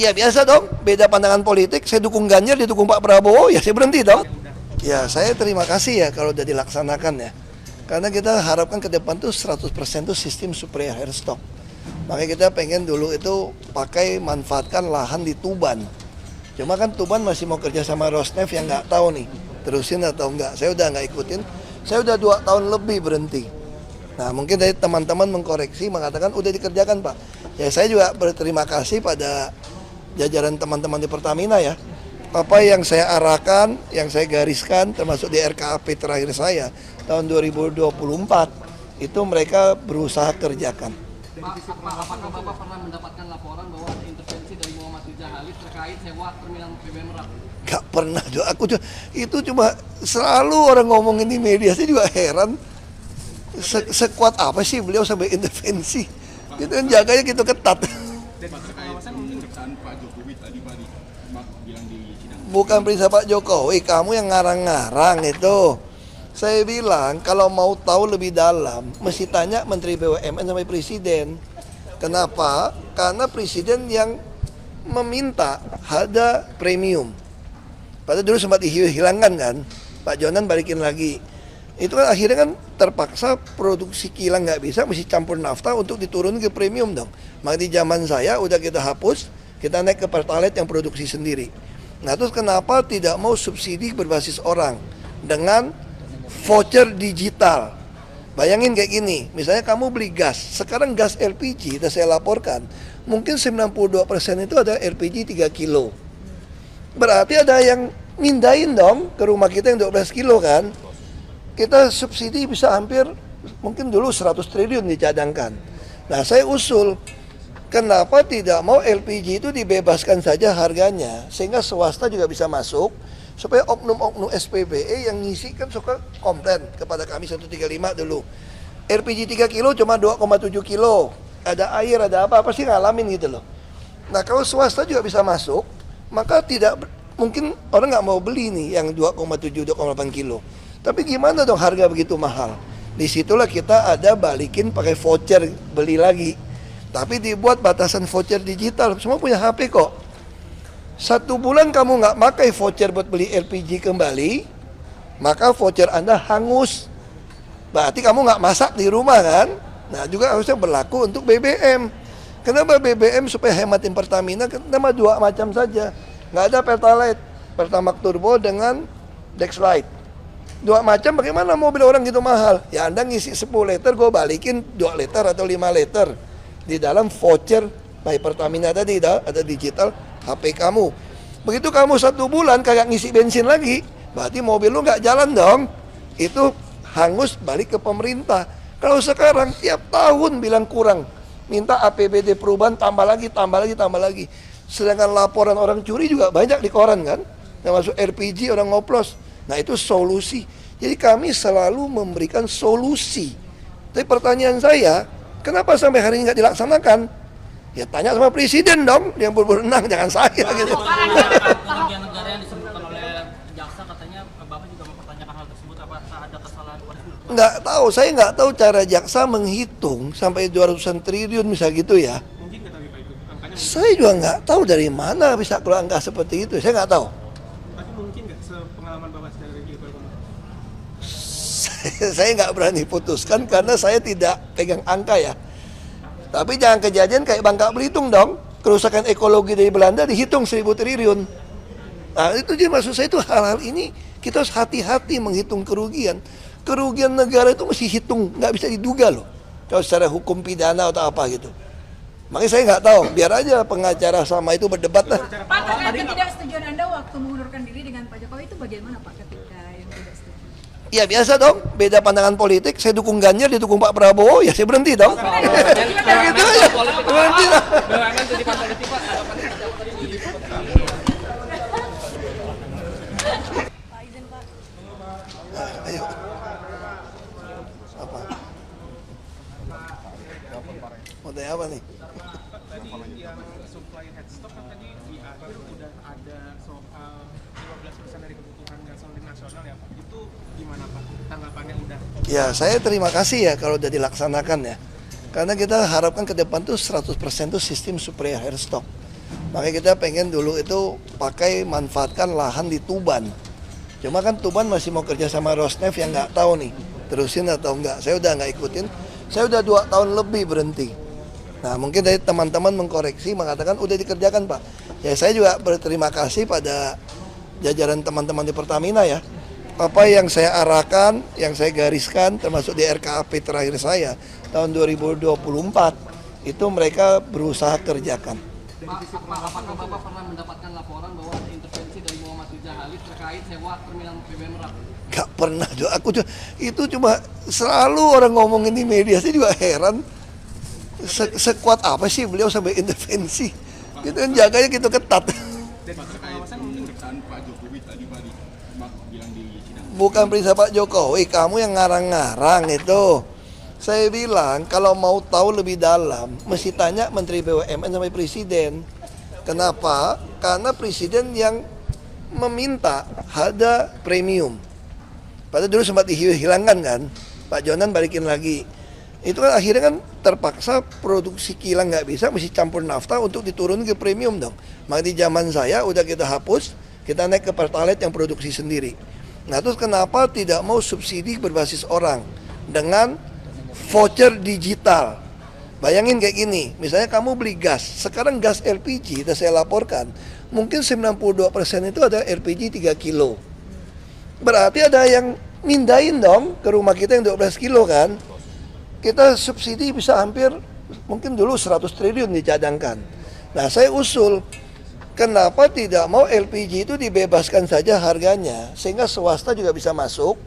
Ya biasa dong, beda pandangan politik, saya dukung Ganjar, dia dukung Pak Prabowo, ya saya berhenti dong. Ya saya terima kasih ya kalau udah dilaksanakan ya. Karena kita harapkan ke depan tuh 100% tuh sistem superior air stock. Makanya kita pengen dulu itu manfaatkan lahan di Tuban. Cuma kan Tuban masih mau kerja sama Rosneft yang nggak tahu nih, terusin atau enggak. Saya udah nggak ikutin, saya udah 2 tahun lebih berhenti. Nah mungkin dari teman-teman mengkoreksi, mengatakan udah dikerjakan Pak. Ya saya juga berterima kasih pada jajaran teman-teman di Pertamina ya. Apa yang saya arahkan, yang saya gariskan termasuk di RKAP terakhir saya tahun 2024 itu mereka berusaha kerjakan. Apakah Bapak pernah mendapatkan laporan bahwa ada intervensi dari Muhammad Rijal Halid terkait sewa terminal BBM Merak? Gak pernah, itu cuma selalu orang ngomongin di media, saya juga heran sekuat apa sih beliau sampai intervensi. Itu kan jaganya gitu ketat. Bukan perintah Pak Jokowi, kamu yang ngarang-ngarang itu. Saya bilang kalau mau tahu lebih dalam, mesti tanya Menteri BUMN sampai Presiden. Kenapa? Karena Presiden yang meminta ada premium. Padahal dulu sempat dihilangkan kan, Pak Jonan balikin lagi. Itu kan akhirnya kan terpaksa produksi kilang nggak bisa, mesti campur nafta untuk diturunin ke premium dong. Maka di zaman saya udah kita hapus, kita naik ke Pertalite yang produksi sendiri. Nah terus kenapa tidak mau subsidi berbasis orang dengan voucher digital? Bayangin kayak gini, misalnya kamu beli gas, sekarang gas LPG, sudah saya laporkan, mungkin 92% itu ada LPG 3 kilo. Berarti ada yang mindahin dong ke rumah kita yang 12 kilo kan. Kita subsidi bisa hampir, mungkin dulu 100 triliun dicadangkan. Nah saya usul, kenapa tidak mau LPG itu dibebaskan saja harganya, sehingga swasta juga bisa masuk, supaya oknum-oknum SPBE yang ngisi kan suka komplain kepada kami 135 dulu. LPG 3 kilo cuma 2,7 kilo, ada air, ada apa sih ngalamin gitu loh. Nah kalau swasta juga bisa masuk, maka tidak mungkin orang nggak mau beli nih yang 2,7, 2,8 kilo. Tapi gimana dong harga begitu mahal? Disitulah kita ada balikin pakai voucher beli lagi. Tapi dibuat batasan voucher digital, semua punya HP kok. 1 bulan kamu nggak pakai voucher buat beli LPG kembali, maka voucher Anda hangus. Berarti kamu nggak masak di rumah kan? Nah juga harusnya berlaku untuk BBM. Kenapa BBM supaya hematin Pertamina? Kenapa 2 macam saja? Nggak ada Pertalite, Pertamax Turbo dengan Dexlite. 2 macam, bagaimana mobil orang gitu mahal? Ya Anda ngisi 10 liter, gue balikin 2 liter atau 5 liter. Di dalam voucher by Pertamina tadi ada digital HP kamu. Begitu kamu 1 bulan kagak ngisi bensin lagi, berarti mobil lu nggak jalan dong. Itu hangus balik ke pemerintah. Kalau sekarang tiap tahun bilang kurang, minta APBD perubahan tambah lagi. Sedangkan laporan orang curi juga banyak di koran kan, yang masuk LPG orang ngoplos. Nah itu solusi. Jadi kami selalu memberikan solusi. Tapi pertanyaan saya, kenapa sampai hari ini nggak dilaksanakan? Ya tanya sama Presiden dong, yang berwenang, jangan saya gitu. Kerugian negara yang disebutkan oleh jaksa, katanya Bapak juga mempertanyakan hal tersebut, apakah ada kesalahan koreksi? Nggak tahu, saya nggak tahu cara jaksa menghitung sampai 200-an triliun misalnya gitu ya. Mungkin nggak tahu Pak itu angkanya? Saya juga nggak tahu dari mana bisa keluar angka seperti itu, saya nggak tahu. Tapi mungkin nggak sepengalaman Bapak dari Gilbert? Saya nggak berani putuskan karena saya tidak pegang angka ya. Tapi jangan kejadian kayak Bangka Belitung dong. Kerusakan ekologi dari Belanda dihitung 1.000 triliun. Nah itu jadi maksud saya itu hal-hal ini kita harus hati-hati menghitung kerugian. Kerugian negara itu mesti hitung, nggak bisa diduga loh. Kalau secara hukum pidana atau apa gitu. Makanya saya nggak tahu, biar aja pengacara sama itu berdebat lah. Pak, terkait ketidaksetujuan Anda waktu mengundurkan diri dengan Pak Jokowi itu bagaimana Pak ketika yang tidak setuju? Ya biasa dong, beda pandangan politik. Saya dukung Ganjar, dia dukung Pak Prabowo, ya saya berhenti dong. Ya gitu aja, berhenti lah. BUMN jadi politik Pak, Pak izin Pak. Ayo. Apa? Mau tanya apa nih? Tadi yang supply headstock kan tadi di akhir udah ada soal 15% dari kebutuhan gasolin nasional ya Pak. Itu gimana Pak? Tanggapannya udah? Ya saya terima kasih ya kalau udah dilaksanakan ya. Karena kita harapkan ke depan tuh 100% tuh sistem superior air stock. Makanya kita pengen dulu itu manfaatkan lahan di Tuban. Cuma kan Tuban masih mau kerja sama Rosneft yang nggak tahu nih, terusin atau enggak. Saya udah nggak ikutin, saya udah 2 tahun lebih berhenti. Nah mungkin dari teman-teman mengkoreksi, mengatakan udah dikerjakan Pak. Ya saya juga berterima kasih pada jajaran teman-teman di Pertamina ya. Apa yang saya arahkan, yang saya gariskan, termasuk di RKAP terakhir saya, tahun 2024, itu mereka berusaha kerjakan. Apakah Bapak pernah mendapatkan laporan bahwa ada intervensi dari Muhammad Rijal Halid terkait sewa terminal BBM Merak? Gak pernah, itu cuma selalu orang ngomongin di media, saya juga heran. Sekuat apa sih beliau sampai intervensi? Gitu kan jaganya gitu ketat. Bukan perintah Pak Jokowi, kamu yang ngarang-ngarang itu. Saya bilang kalau mau tahu lebih dalam, mesti tanya Menteri BUMN sampai Presiden. Kenapa? Karena Presiden yang meminta harga premium. Padahal dulu sempat dihilangkan kan, Pak Jonan balikin lagi. Itu kan akhirnya kan terpaksa produksi kilang nggak bisa, mesti campur nafta untuk diturunin ke premium dong. Maka di zaman saya udah kita hapus, kita naik ke Pertalite yang produksi sendiri. Nah terus kenapa tidak mau subsidi berbasis orang dengan voucher digital? Bayangin kayak gini, misalnya kamu beli gas, sekarang gas LPG, sudah saya laporkan, mungkin 92% itu ada LPG 3 kilo. Berarti ada yang mindahin dong ke rumah kita yang 12 kilo kan. Kita subsidi bisa hampir, mungkin dulu 100 triliun dicadangkan. Nah saya usul, kenapa tidak mau LPG itu dibebaskan saja harganya, sehingga swasta juga bisa masuk,